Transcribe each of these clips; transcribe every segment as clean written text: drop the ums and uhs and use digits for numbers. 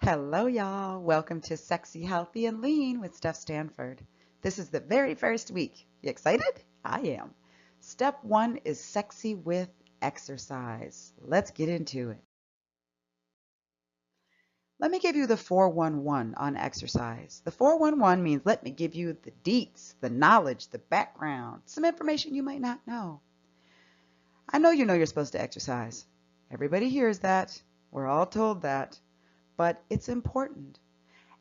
Hello, y'all. Welcome to Sexy, Healthy, and Lean with Steph Stanford. This is the very first week. You excited? I am. Step one is sexy with exercise. Let's get into it. Let me give you the 411 on exercise. The 411 means let me give you the deets, the knowledge, the background, some information you might not know. I know you're supposed to exercise. Everybody hears that. We're all told that. But it's important.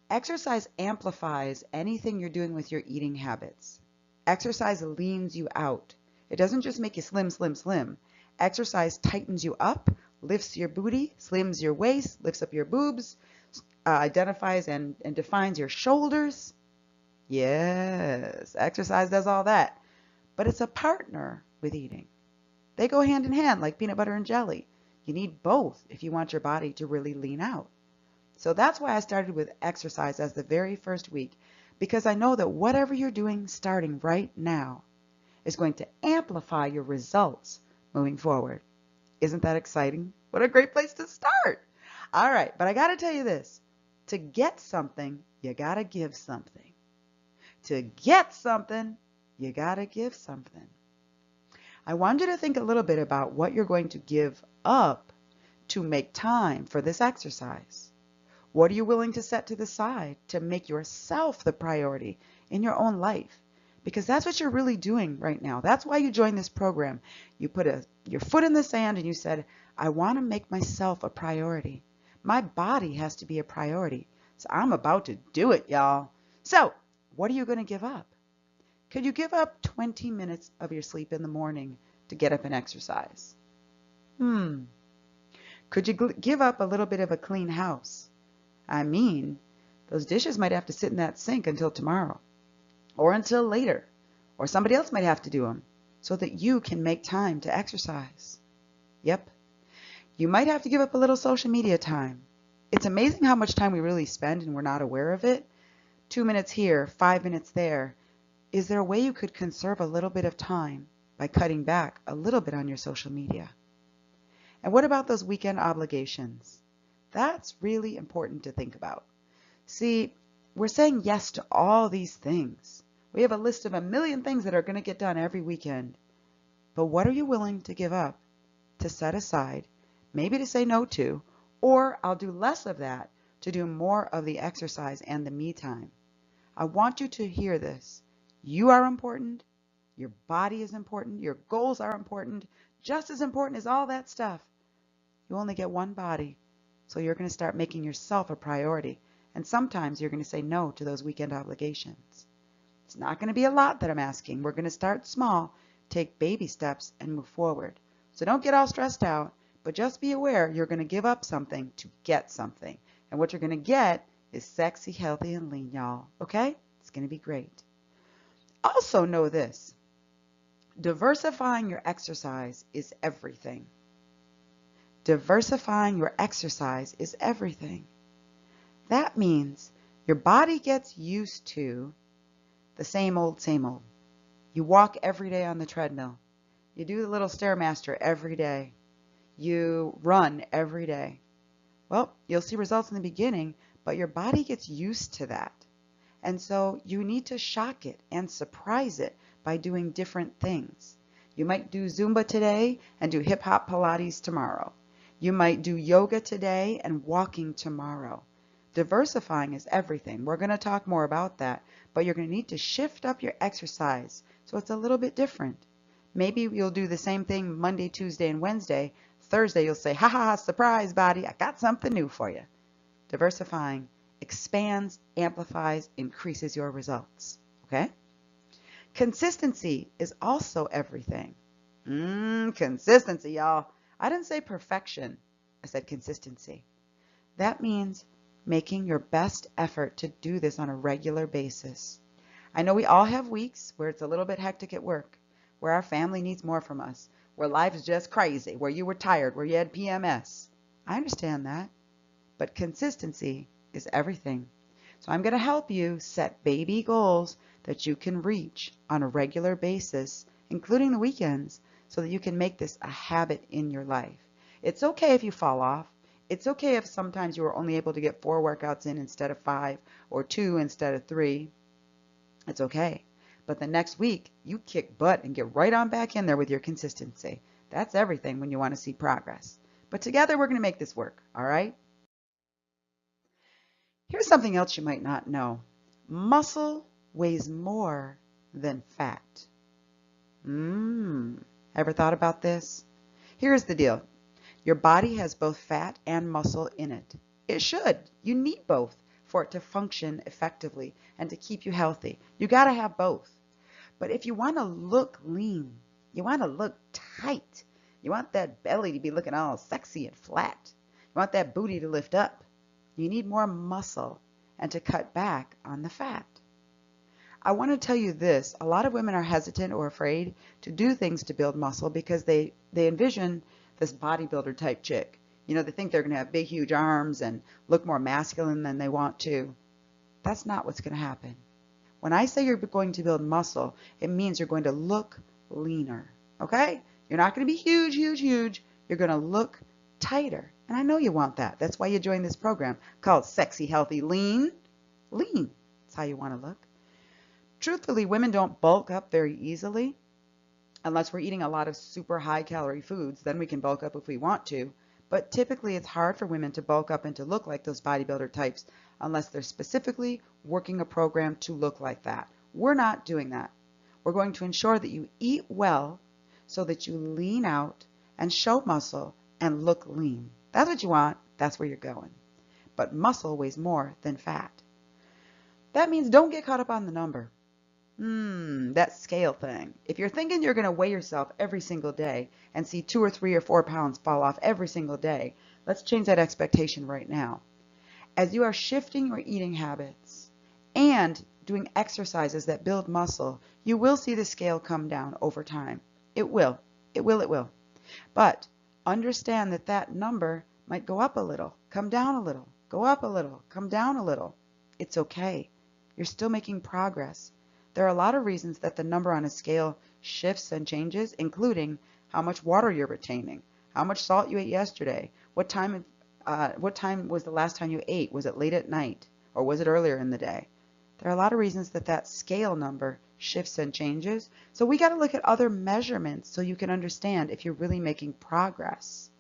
Exercise amplifies anything you're doing with your eating habits. Exercise leans you out. It doesn't just make you slim, slim, slim. Exercise tightens you up, lifts your booty, slims your waist, lifts up your boobs, identifies and defines your shoulders. Yes, exercise does all that. But it's a partner with eating. They go hand in hand like peanut butter and jelly. You need both if you want your body to really lean out. So that's why I started with exercise as the very first week, because I know that whatever you're doing starting right now is going to amplify your results moving forward. Isn't that exciting? What a great place to start. All right, but I got to tell you this. To get something, you got to give something. To get something, you got to give something. I want you to think a little bit about what you're going to give up to make time for this exercise. What are you willing to set to the side to make yourself the priority in your own life? Because that's what you're really doing right now. That's why you joined this program. You put your foot in the sand and you said, I want to make myself a priority. My body has to be a priority. So I'm about to do it, y'all. So what are you going to give up? Could you give up 20 minutes of your sleep in the morning to get up and exercise? Could you give up a little bit of a clean house? I mean, those dishes might have to sit in that sink until tomorrow or until later, or somebody else might have to do them so that you can make time to exercise. Yep. You might have to give up a little social media time. It's amazing how much time we really spend and we're not aware of it. 2 minutes here, 5 minutes there. Is there a way you could conserve a little bit of time by cutting back a little bit on your social media? And what about those weekend obligations? That's really important to think about. See, we're saying yes to all these things. We have a list of 1,000,000 things that are going to get done every weekend. But what are you willing to give up, to set aside, maybe to say no to, or I'll do less of that to do more of the exercise and the me time? I want you to hear this. You are important. Your body is important. Your goals are important. Just as important as all that stuff. You only get one body. So you're going to start making yourself a priority. And sometimes you're going to say no to those weekend obligations. It's not going to be a lot that I'm asking. We're going to start small, take baby steps, and move forward. So don't get all stressed out, but just be aware you're going to give up something to get something. And what you're going to get is sexy, healthy, and lean, y'all. Okay? It's going to be great. Also know this. Diversifying your exercise is everything. Diversifying your exercise is everything. That means your body gets used to the same old, same old. You walk every day on the treadmill. You do the little Stairmaster every day. You run every day. Well, you'll see results in the beginning, but your body gets used to that. And so you need to shock it and surprise it by doing different things. You might do Zumba today and do hip hop Pilates tomorrow. You might do yoga today and walking tomorrow. Diversifying is everything. We're going to talk more about that, but you're going to need to shift up your exercise so it's a little bit different. Maybe you'll do the same thing Monday, Tuesday, and Wednesday. Thursday, you'll say, ha ha ha, surprise, body, I got something new for you. Diversifying expands, amplifies, increases your results. Okay? Consistency is also everything. Consistency, y'all. I didn't say perfection. I said consistency. That means making your best effort to do this on a regular basis. I know we all have weeks where it's a little bit hectic at work, where our family needs more from us, where life is just crazy, where you were tired, where you had PMS. I understand that. But consistency is everything. So I'm going to help you set baby goals that you can reach on a regular basis, including the weekends, so that you can make this a habit in your life. It's okay if you fall off. It's okay if sometimes you are only able to get 4 workouts in instead of 5 or 2 instead of 3. It's okay. But the next week, you kick butt and get right on back in there with your consistency. That's everything when you want to see progress. But together, we're going to make this work, all right? Here's something else you might not know. Muscle weighs more than fat. Ever thought about this? Here's the deal. Your body has both fat and muscle in it. It should. You need both for it to function effectively and to keep you healthy. You got to have both. But if you want to look lean, you want to look tight, you want that belly to be looking all sexy and flat, you want that booty to lift up, you need more muscle and to cut back on the fat. I want to tell you this. A lot of women are hesitant or afraid to do things to build muscle because they envision this bodybuilder type chick. You know, they think they're going to have big, huge arms and look more masculine than they want to. That's not what's going to happen. When I say you're going to build muscle, it means you're going to look leaner, okay? You're not going to be huge, huge, huge. You're going to look tighter. And I know you want that. That's why you joined this program called Sexy, Healthy, Lean. Lean. That's how you want to look. Truthfully, women don't bulk up very easily unless we're eating a lot of super high calorie foods. Then we can bulk up if we want to. But typically, it's hard for women to bulk up and to look like those bodybuilder types unless they're specifically working a program to look like that. We're not doing that. We're going to ensure that you eat well so that you lean out and show muscle and look lean. That's what you want. That's where you're going. But muscle weighs more than fat. That means don't get caught up on the number. That scale thing. If you're thinking you're going to weigh yourself every single day and see 2 or 3 or 4 pounds fall off every single day, let's change that expectation right now. As you are shifting your eating habits and doing exercises that build muscle, you will see the scale come down over time. It will. It will. It will. But understand that that number might go up a little, come down a little, go up a little, come down a little. It's okay. You're still making progress. There are a lot of reasons that the number on a scale shifts and changes, including how much water you're retaining, how much salt you ate yesterday, what time was the last time you ate? Was it late at night or was it earlier in the day? There are a lot of reasons that that scale number shifts and changes. So we got to look at other measurements so you can understand if you're really making progress.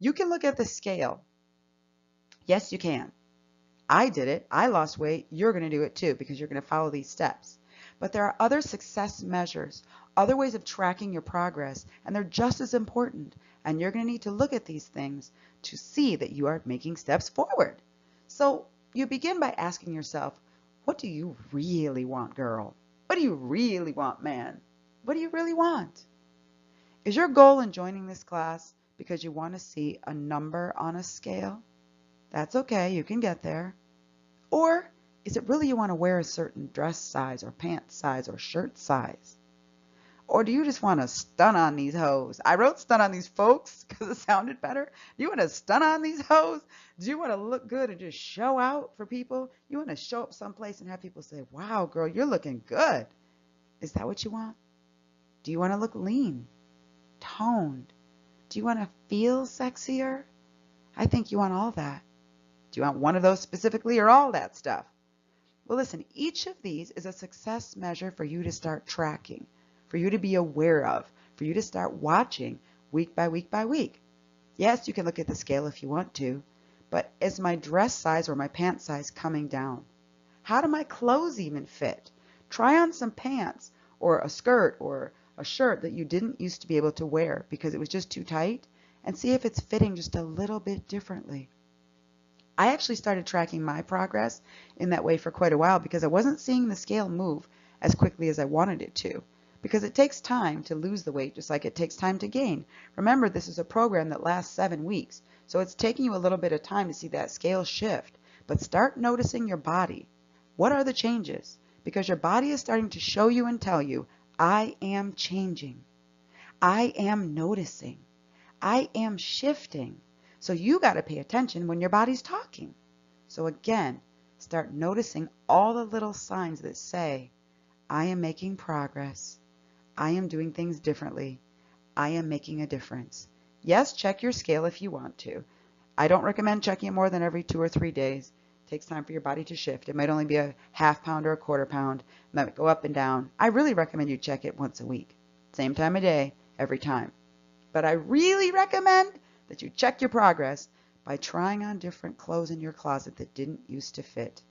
You can look at the scale. Yes, you can. I did it. I lost weight. You're going to do it too because you're going to follow these steps. But there are other success measures, other ways of tracking your progress, and they're just as important. And you're going to need to look at these things to see that you are making steps forward. So you begin by asking yourself, what do you really want, girl? What do you really want, man? What do you really want? Is your goal in joining this class because you want to see a number on a scale? That's okay. You can get there. Or is it really you want to wear a certain dress size or pant size or shirt size? Or do you just want to stun on these hoes? I wrote stun on these folks because it sounded better. Do you want to stun on these hoes? Do you want to look good and just show out for people? You want to show up someplace and have people say, wow, girl, you're looking good. Is that what you want? Do you want to look lean, toned? Do you want to feel sexier? I think you want all that. Do you want one of those specifically or all that stuff? Well, listen, each of these is a success measure for you to start tracking, for you to be aware of, for you to start watching week by week by week. Yes, you can look at the scale if you want to, but is my dress size or my pant size coming down? How do my clothes even fit? Try on some pants or a skirt or a shirt that you didn't used to be able to wear because it was just too tight and see if it's fitting just a little bit differently. I actually started tracking my progress in that way for quite a while because I wasn't seeing the scale move as quickly as I wanted it to. Because it takes time to lose the weight just like it takes time to gain. Remember, this is a program that lasts 7 weeks, so it's taking you a little bit of time to see that scale shift. But start noticing your body. What are the changes? Because your body is starting to show you and tell you, I am changing. I am noticing. I am shifting. So you got to pay attention when your body's talking. So again, start noticing all the little signs that say, I am making progress. I am doing things differently. I am making a difference. Yes, check your scale if you want to. I don't recommend checking it more than every 2 or 3 days. It takes time for your body to shift. It might only be a half pound or a quarter pound. It might go up and down. I really recommend you check it once a week. Same time of day, every time. But I really recommend that you check your progress by trying on different clothes in your closet that didn't used to fit.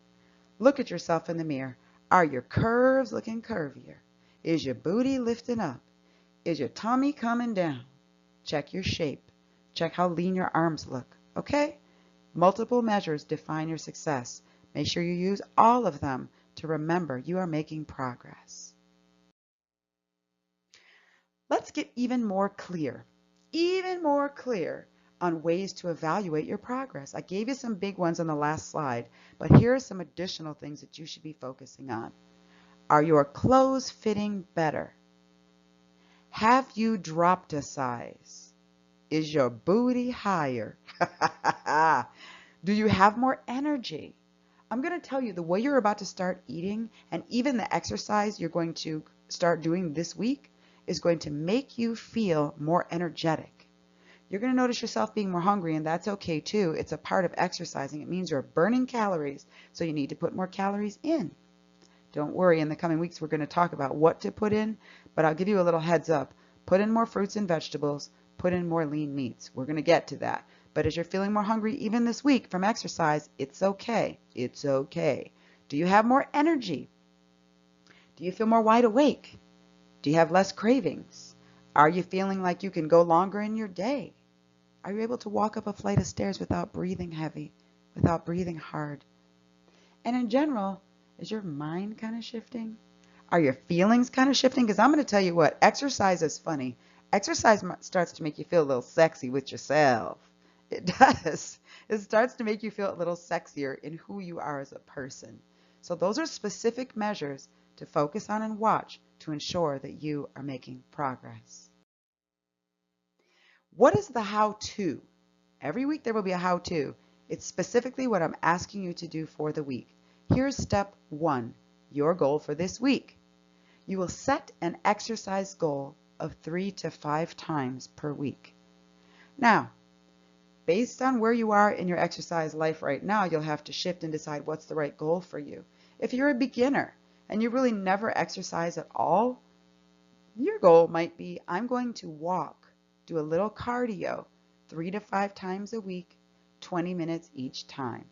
Look at yourself in the mirror. Are your curves looking curvier? Is your booty lifting up? Is your tummy coming down? Check your shape. Check how lean your arms look. Okay? Multiple measures define your success. Make sure you use all of them to remember you are making progress. Let's get even more clear on ways to evaluate your progress. I gave you some big ones on the last slide, but here are some additional things that you should be focusing on. Are your clothes fitting better? Have you dropped a size? Is your booty higher? Do you have more energy? I'm going to tell you the way you're about to start eating and even the exercise you're going to start doing this week is going to make you feel more energetic. You're going to notice yourself being more hungry, and that's okay too. It's a part of exercising. It means you're burning calories, so you need to put more calories in. Don't worry, in the coming weeks we're going to talk about what to put in, but I'll give you a little heads up. Put in more fruits and vegetables. Put in more lean meats. We're going to get to that. But as you're feeling more hungry even this week from exercise, it's okay. It's okay. Do you have more energy? Do you feel more wide awake? Do you have less cravings? Are you feeling like you can go longer in your day? Are you able to walk up a flight of stairs without breathing heavy, without breathing hard? And in general, is your mind kind of shifting? Are your feelings kind of shifting? Because I'm going to tell you what, exercise is funny. Exercise starts to make you feel a little sexy with yourself. It does. It starts to make you feel a little sexier in who you are as a person. So those are specific measures to focus on and watch to ensure that you are making progress. What is the how-to? Every week there will be a how-to. It's specifically what I'm asking you to do for the week. Here's step 1, your goal for this week. You will set an exercise goal of 3 to 5 times per week. Now, based on where you are in your exercise life right now, you'll have to shift and decide what's the right goal for you. If you're a beginner and you really never exercise at all, your goal might be, I'm going to walk, do a little cardio 3 to 5 times a week, 20 minutes each time.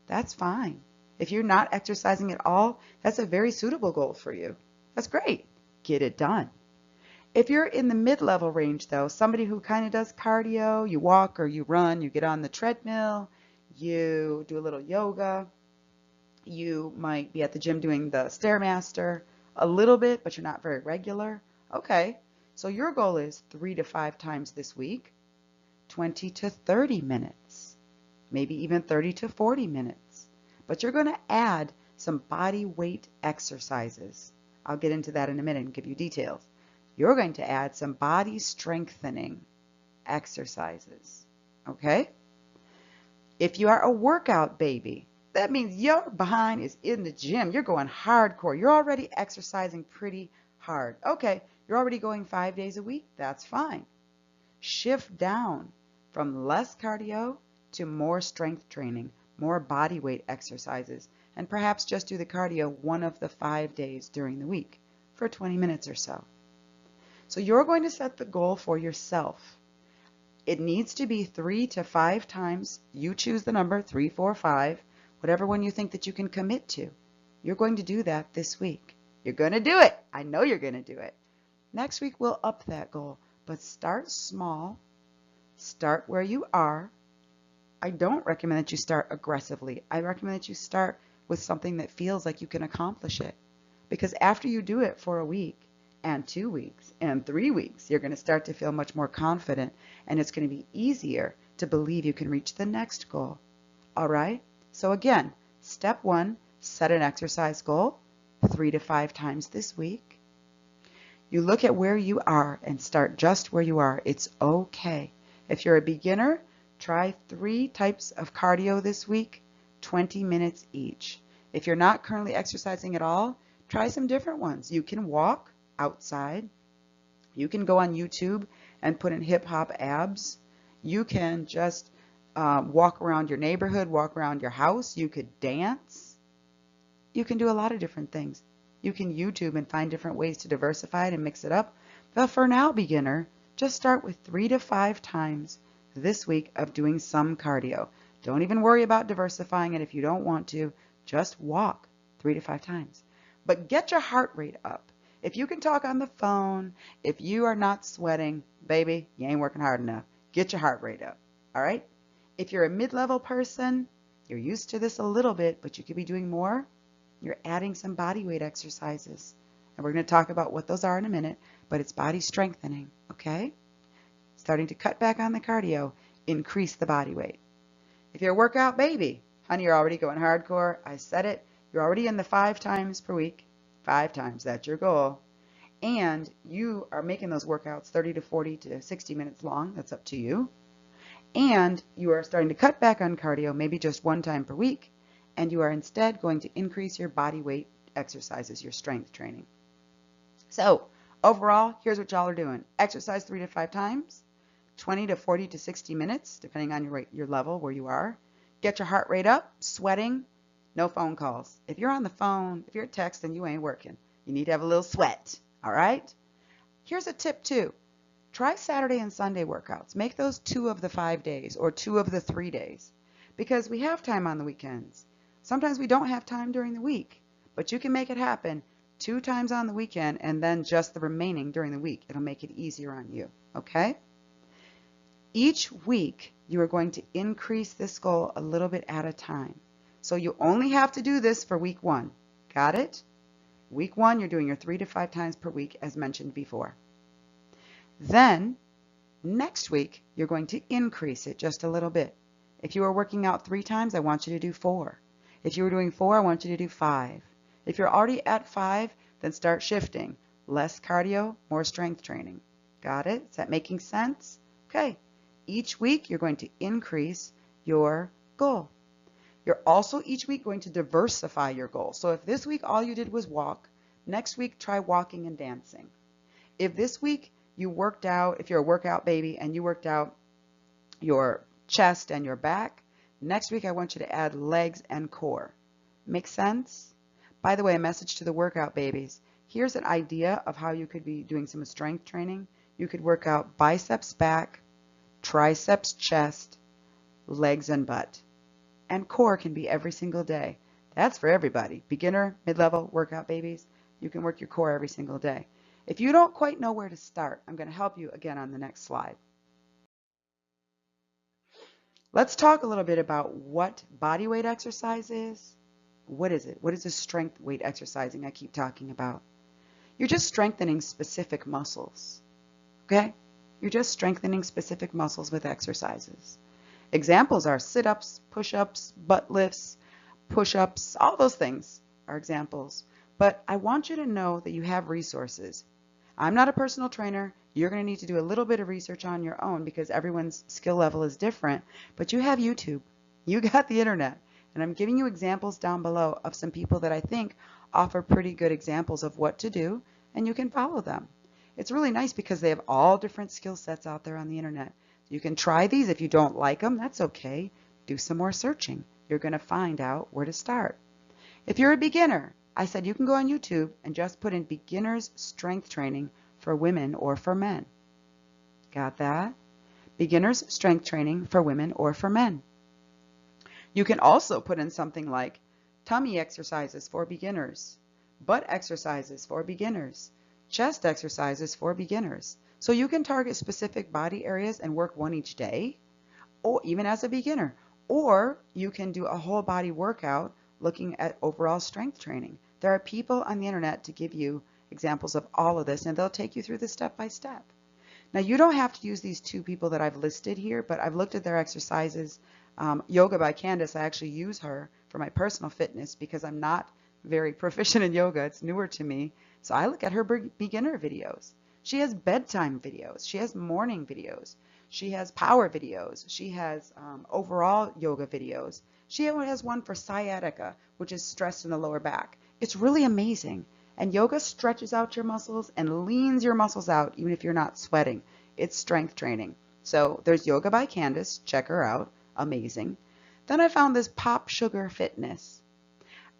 That's fine. If you're not exercising at all, that's a very suitable goal for you. That's great. Get it done. If you're in the mid-level range, though, somebody who kind of does cardio, you walk or you run, you get on the treadmill, you do a little yoga, you might be at the gym doing the Stairmaster a little bit, but you're not very regular. Okay, so your goal is 3 to 5 times this week, 20 to 30 minutes, maybe even 30 to 40 minutes. But you're going to add some body weight exercises. I'll get into that in a minute and give you details. You're going to add some body strengthening exercises. Okay? If you are a workout baby, that means your behind is in the gym. You're going hardcore. You're already exercising pretty hard. Okay, you're already going 5 days a week. That's fine. Shift down from less cardio to more strength training, more body weight exercises, and perhaps just do the cardio one of the 5 days during the week for 20 minutes or so. So you're going to set the goal for yourself. It needs to be 3 to 5 times. You choose the number, 3, 4, 5, whatever one you think that you can commit to. You're going to do that this week. You're going to do it. I know you're going to do it. Next week we'll up that goal, but start small. Start where you are. I don't recommend that you start aggressively. I recommend that you start with something that feels like you can accomplish it. Because after you do it for a week, and 2 weeks, and 3 weeks, you're going to start to feel much more confident, and it's going to be easier to believe you can reach the next goal. All right? So again, step 1, set an exercise goal 3 to 5 times this week. You look at where you are and start just where you are. It's okay. If you're a beginner, try 3 types of cardio this week, 20 minutes each. If you're not currently exercising at all, try some different ones. You can walk outside. You can go on YouTube and put in hip hop abs. You can just walk around your neighborhood, walk around your house. You could dance. You can do a lot of different things. You can YouTube and find different ways to diversify it and mix it up. But for now, beginner, just start with 3 to 5 times this week of doing some cardio. Don't even worry about diversifying it if you don't want to. Just walk 3 to 5 times. But get your heart rate up. If you can talk on the phone, if you are not sweating, baby, you ain't working hard enough. Get your heart rate up. All right? If you're a mid-level person, you're used to this a little bit, but you could be doing more. You're adding some body weight exercises. And we're going to talk about what those are in a minute, but it's body strengthening, okay? Starting to cut back on the cardio, increase the body weight. If you're a workout baby, honey, you're already going hardcore. I said it. You're already in the 5 times per week. 5 times, that's your goal. And you are making those workouts 30 to 40 to 60 minutes long. That's up to you. And you are starting to cut back on cardio, maybe just 1 time per week. And you are instead going to increase your body weight exercises, your strength training. So overall, here's what y'all are doing. Exercise 3 to 5 times, 20 to 40 to 60 minutes, depending on your level, where you are. Get your heart rate up, sweating, no phone calls. If you're on the phone, if you're texting, you ain't working. You need to have a little sweat, all right? Here's a tip too. Try Saturday and Sunday workouts. Make those 2 of the 5 days or 2 of the 3 days because we have time on the weekends. Sometimes we don't have time during the week, but you can make it happen 2 times on the weekend and then just the remaining during the week. It'll make it easier on you, okay? Each week, you are going to increase this goal a little bit at a time. So you only have to do this for week 1. Got it? Week 1, you're doing your 3 to 5 times per week as mentioned before. Then, next week, you're going to increase it just a little bit. If you are working out 3 times, I want you to do 4. If you were doing 4, I want you to do 5. If you're already at 5, then start shifting. Less cardio, more strength training. Got it? Is that making sense? Okay. Each week, you're going to increase your goal. You're also each week going to diversify your goal. So if this week all you did was walk, next week try walking and dancing. If this week you worked out, if you're a workout baby and you worked out your chest and your back, next week I want you to add legs and core. Make sense? By the way, a message to the workout babies. Here's an idea of how you could be doing some strength training. You could work out biceps back, triceps chest, legs and butt. And core can be every single day. That's for everybody. Beginner, mid-level, workout babies. You can work your core every single day. If you don't quite know where to start, I'm going to help you again on the next slide. Let's talk a little bit about what body weight exercise is. What is it? What is this strength weight exercising I keep talking about? You're just strengthening specific muscles. Okay? You're just strengthening specific muscles with exercises. Examples are sit-ups, push-ups, butt lifts, push-ups, all those things are examples. But I want you to know that you have resources. I'm not a personal trainer. You're going to need to do a little bit of research on your own because everyone's skill level is different. But you have YouTube. You got the internet. And I'm giving you examples down below of some people that I think offer pretty good examples of what to do, and you can follow them. It's really nice because they have all different skill sets out there on the internet. You can try these. If you don't like them, that's okay. Do some more searching. You're going to find out where to start. If you're a beginner, I said you can go on YouTube and just put in beginner's strength training for women or for men. Got that? Beginner's strength training for women or for men. You can also put in something like tummy exercises for beginners, butt exercises for beginners, chest exercises for beginners. So you can target specific body areas and work one each day, or even as a beginner. Or you can do a whole body workout looking at overall strength training. There are people on the internet to give you examples of all of this, and they'll take you through this step by step. Now, you don't have to use these 2 people that I've listed here, but I've looked at their exercises. Yoga by Candace, I actually use her for my personal fitness because I'm not very proficient in yoga. It's newer to me. So I look at her beginner videos. She has bedtime videos. She has morning videos. She has power videos. She has overall yoga videos. She has one for sciatica, which is stress in the lower back. It's really amazing. And yoga stretches out your muscles and leans your muscles out, even if you're not sweating. It's strength training. So there's Yoga by Candace. Check her out. amazing. Then I found this Pop Sugar Fitness.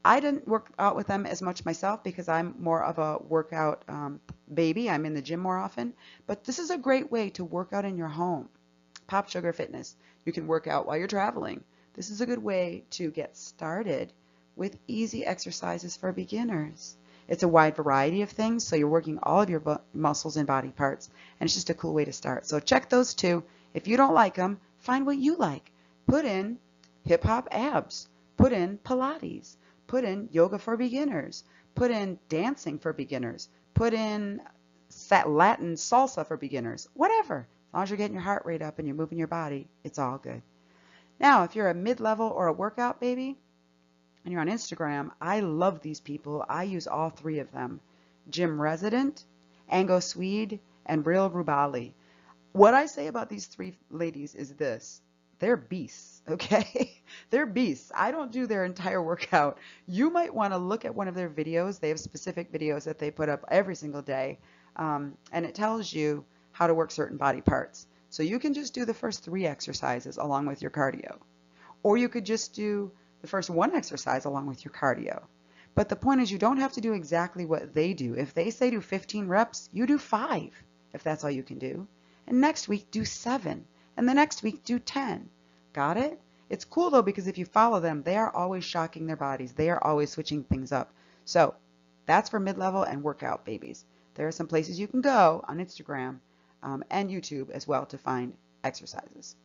I didn't work out with them as much myself because I'm more of a workout baby. I'm in the gym more often. But this is a great way to work out in your home. Pop Sugar Fitness. You can work out while you're traveling. This is a good way to get started with easy exercises for beginners. It's a wide variety of things, so you're working all of your muscles and body parts, and it's just a cool way to start. So check those two. If you don't like them, find what you like. Put in hip hop abs. Put in Pilates. Put in yoga for beginners. Put in dancing for beginners. Put in Latin salsa for beginners. Whatever. As long as you're getting your heart rate up and you're moving your body, it's all good. Now, if you're a mid-level or a workout baby and you're on Instagram, I love these people. I use all three of them. Gym Resident, Ango Swede, and Real Rubali. What I say about these three ladies is this. They're beasts, okay? They're beasts. I don't do their entire workout. You might want to look at one of their videos. They have specific videos that they put up every single day, and it tells you how to work certain body parts. So you can just do the first 3 exercises along with your cardio. Or you could just do the first 1 exercise along with your cardio. But the point is you don't have to do exactly what they do. If they say do 15 reps, you do 5, if that's all you can do. And next week do 7. And the next week do 10. Got it? It's cool though because if you follow them, they are always shocking their bodies. They are always switching things up. So that's for mid-level and workout babies. There are some places you can go on Instagram and YouTube as well to find exercises.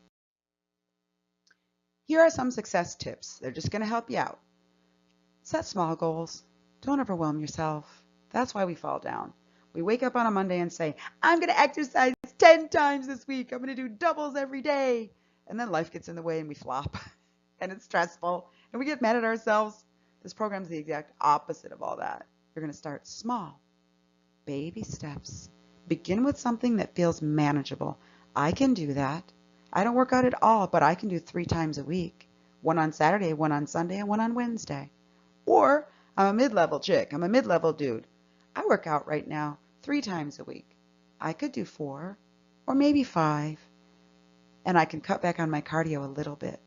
Here are some success tips. They're just going to help you out. Set small goals. Don't overwhelm yourself. That's why we fall down. We wake up on a Monday and say, I'm going to exercise 10 times this week. I'm going to do doubles every day. And then life gets in the way and we flop. And it's stressful. And we get mad at ourselves. This program is the exact opposite of all that. You're going to start small. Baby steps. Begin with something that feels manageable. I can do that. I don't work out at all, but I can do 3 times a week. 1 on Saturday, 1 on Sunday, and 1 on Wednesday. Or I'm a mid-level chick. I'm a mid-level dude. I work out right now 3 times a week. I could do 4 or maybe 5. And I can cut back on my cardio a little bit.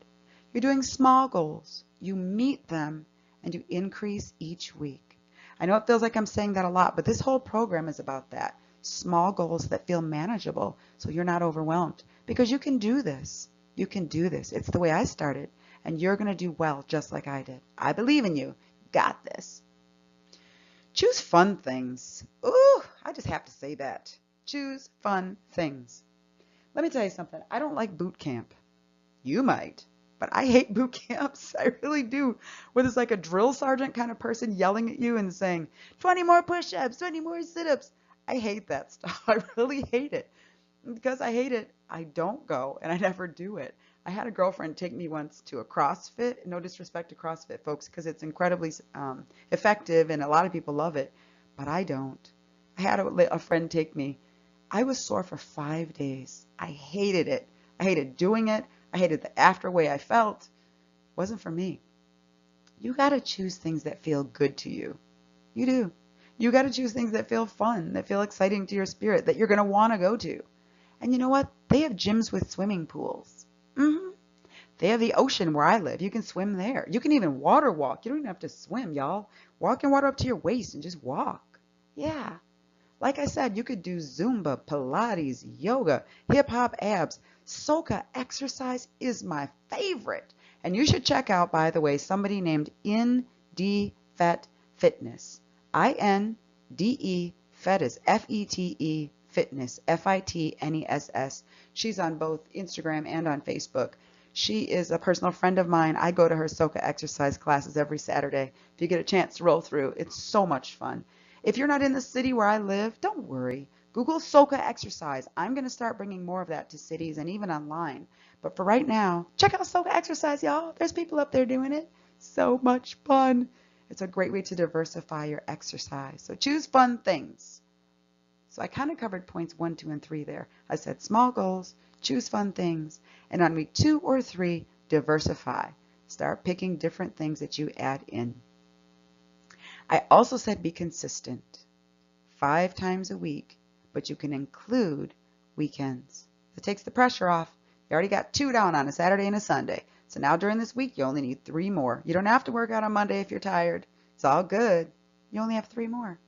You're doing small goals. You meet them and you increase each week. I know it feels like I'm saying that a lot, but this whole program is about that. Small goals that feel manageable so you're not overwhelmed. Because you can do this. You can do this. It's the way I started. And you're going to do well just like I did. I believe in you. Got this. Choose fun things. Ooh, I just have to say that. Choose fun things. Let me tell you something. I don't like boot camp. You might. But I hate boot camps. I really do. Where there's like a drill sergeant kind of person yelling at you and saying, 20 more push-ups, 20 more sit-ups. I hate that stuff. I really hate it. And because I hate it, I don't go and I never do it. I had a girlfriend take me once to a CrossFit. No disrespect to CrossFit, folks, because it's incredibly effective and a lot of people love it. But I don't. I had a friend take me. I was sore for 5 days. I hated it. I hated doing it. I hated the after way I felt. It wasn't for me. You got to choose things that feel good to you. You do. You got to choose things that feel fun, that feel exciting to your spirit, that you're going to want to go to. And you know what? They have gyms with swimming pools. They have the ocean where I live. You can swim there. You can even water walk. You don't even have to swim, y'all. Walk your water up to your waist and just walk. Yeah. Like I said, you could do Zumba, Pilates, yoga, hip-hop abs. Soka exercise is my favorite. And you should check out, by the way, somebody named INDE Fitness. INDE Fitness, F-E-T-E Fitness, F-I-T-N-E-S-S. She's on both Instagram and on Facebook. She is a personal friend of mine. I go to her Soka exercise classes every Saturday. If you get a chance to roll through, it's so much fun. If you're not in the city where I live, don't worry. Google Soka exercise. I'm going to start bringing more of that to cities and even online. But for right now, check out Soka exercise, y'all. There's people up there doing it. So much fun. It's a great way to diversify your exercise. So choose fun things. So I kind of covered points 1, 2, and 3 there. I said small goals, choose fun things, and on week 2 or 3, diversify. Start picking different things that you add in. I also said be consistent. 5 times a week, but you can include weekends. It takes the pressure off. You already got 2 down on a Saturday and a Sunday. So now during this week, you only need 3 more. You don't have to work out on Monday if you're tired. It's all good. You only have 3 more.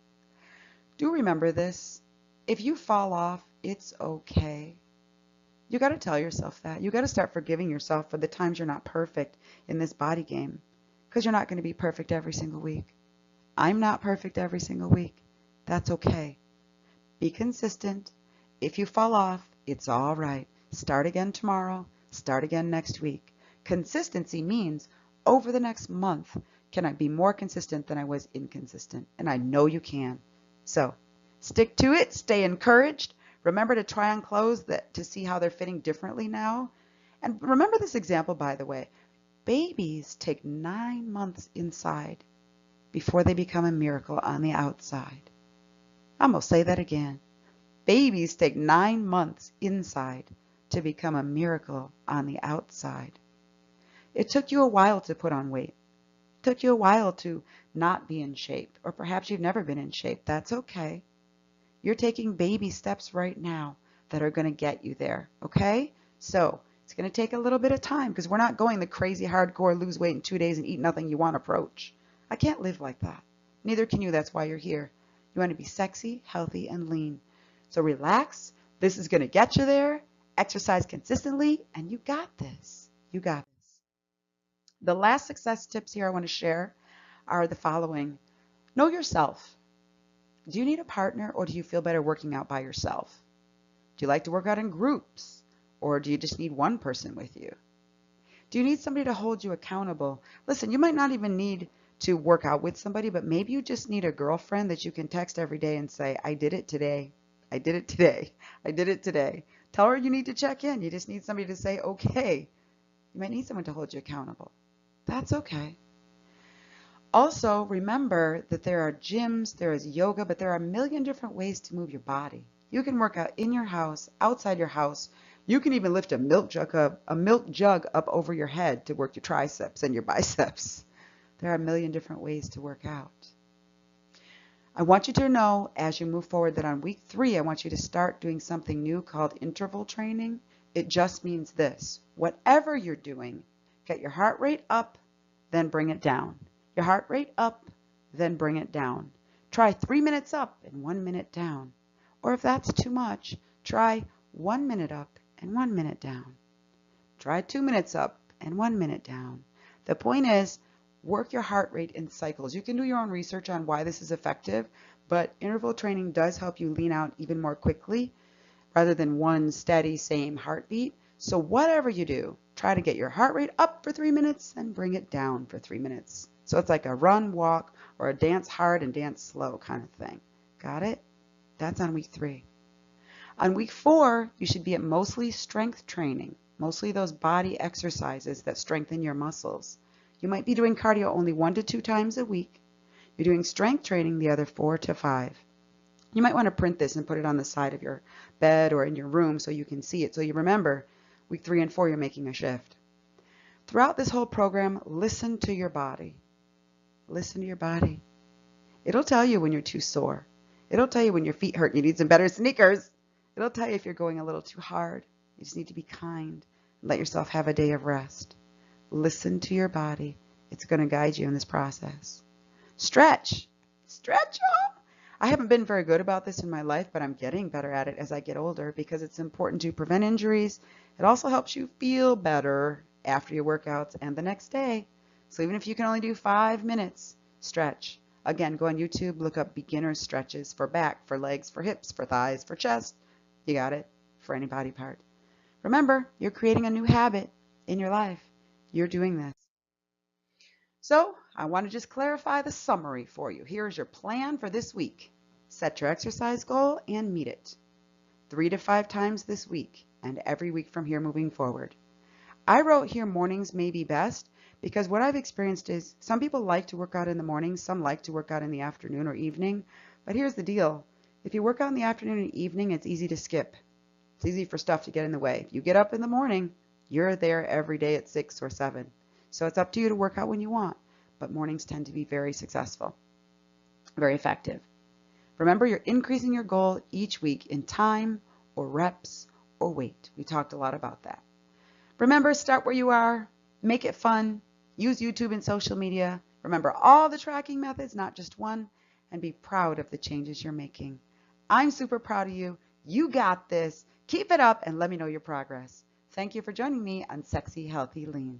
Do remember this. If you fall off, it's okay. You got to tell yourself that. You got to start forgiving yourself for the times you're not perfect in this body game, because you're not going to be perfect every single week. I'm not perfect every single week. That's okay. Be consistent. If you fall off, it's all right. Start again tomorrow. Start again next week. Consistency means over the next month, can I be more consistent than I was inconsistent? And I know you can. So stick to it. Stay encouraged. Remember to try on clothes to see how they're fitting differently now. And remember this example, by the way. Babies take 9 months inside before they become a miracle on the outside. I'm going to say that again. Babies take 9 months inside to become a miracle on the outside. It took you a while to put on weight. It took you a while to not be in shape, or perhaps you've never been in shape. That's okay. You're taking baby steps right now that are going to get you there, okay? So it's going to take a little bit of time, because we're not going the crazy hardcore lose weight in 2 days and eat nothing you want approach. I can't live like that. Neither can you. That's why you're here. You want to be sexy, healthy, and lean. So relax. This is going to get you there. Exercise consistently, and you got this. You got this. The last success tips here I want to share are the following. Know yourself. Do you need a partner, or do you feel better working out by yourself? Do you like to work out in groups, or do you just need one person with you? Do you need somebody to hold you accountable? Listen, you might not even need to work out with somebody, but maybe you just need a girlfriend that you can text every day and say, I did it today. I did it today. I did it today. Tell her you need to check in. You just need somebody to say, okay. You might need someone to hold you accountable. That's okay. Also, remember that there are gyms, there is yoga, but there are a million different ways to move your body. You can work out in your house, outside your house. You can even lift a milk jug up over your head to work your triceps and your biceps. There are a million different ways to work out. I want you to know as you move forward that on week 3, I want you to start doing something new called interval training. It just means this. Whatever you're doing, get your heart rate up, then bring it down. Your heart rate up, then bring it down. Try 3 minutes up and 1 minute down. Or if that's too much, try 1 minute up and 1 minute down. Try 2 minutes up and 1 minute down. The point is, work your heart rate in cycles. You can do your own research on why this is effective, but interval training does help you lean out even more quickly rather than one steady, same heartbeat. So whatever you do, try to get your heart rate up for 3 minutes and bring it down for 3 minutes. So it's like a run, walk, or a dance hard and dance slow kind of thing. Got it? That's on week 3. On week 4, you should be at mostly strength training, mostly those body exercises that strengthen your muscles. You might be doing cardio only 1 to 2 times a week. You're doing strength training the other 4 to 5. You might want to print this and put it on the side of your bed or in your room so you can see it. So you remember, week 3 and 4, you're making a shift. Throughout this whole program, listen to your body. Listen to your body. It'll tell you when you're too sore. It'll tell you when your feet hurt and you need some better sneakers. It'll tell you if you're going a little too hard. You just need to be kind and let yourself have a day of rest. Listen to your body. It's going to guide you in this process. Stretch. Stretch, y'all. I haven't been very good about this in my life, but I'm getting better at it as I get older because it's important to prevent injuries. It also helps you feel better after your workouts and the next day. So even if you can only do 5 minutes, stretch. Again, go on YouTube, look up beginner stretches for back, for legs, for hips, for thighs, for chest. You got it? For any body part. Remember, you're creating a new habit in your life. You're doing this. So I want to just clarify the summary for you. Here's your plan for this week. Set your exercise goal and meet it. 3 to 5 times this week and every week from here moving forward. I wrote here mornings may be best because what I've experienced is some people like to work out in the morning, some like to work out in the afternoon or evening. But here's the deal. If you work out in the afternoon and evening, it's easy to skip. It's easy for stuff to get in the way. If you get up in the morning, you're there every day at 6 or 7. So it's up to you to work out when you want. But mornings tend to be very successful, very effective. Remember, you're increasing your goal each week in time or reps or weight. We talked a lot about that. Remember, start where you are, make it fun, use YouTube and social media. Remember all the tracking methods, not just one, and be proud of the changes you're making. I'm super proud of you. You got this. Keep it up and let me know your progress. Thank you for joining me on Sexy Healthy Lean.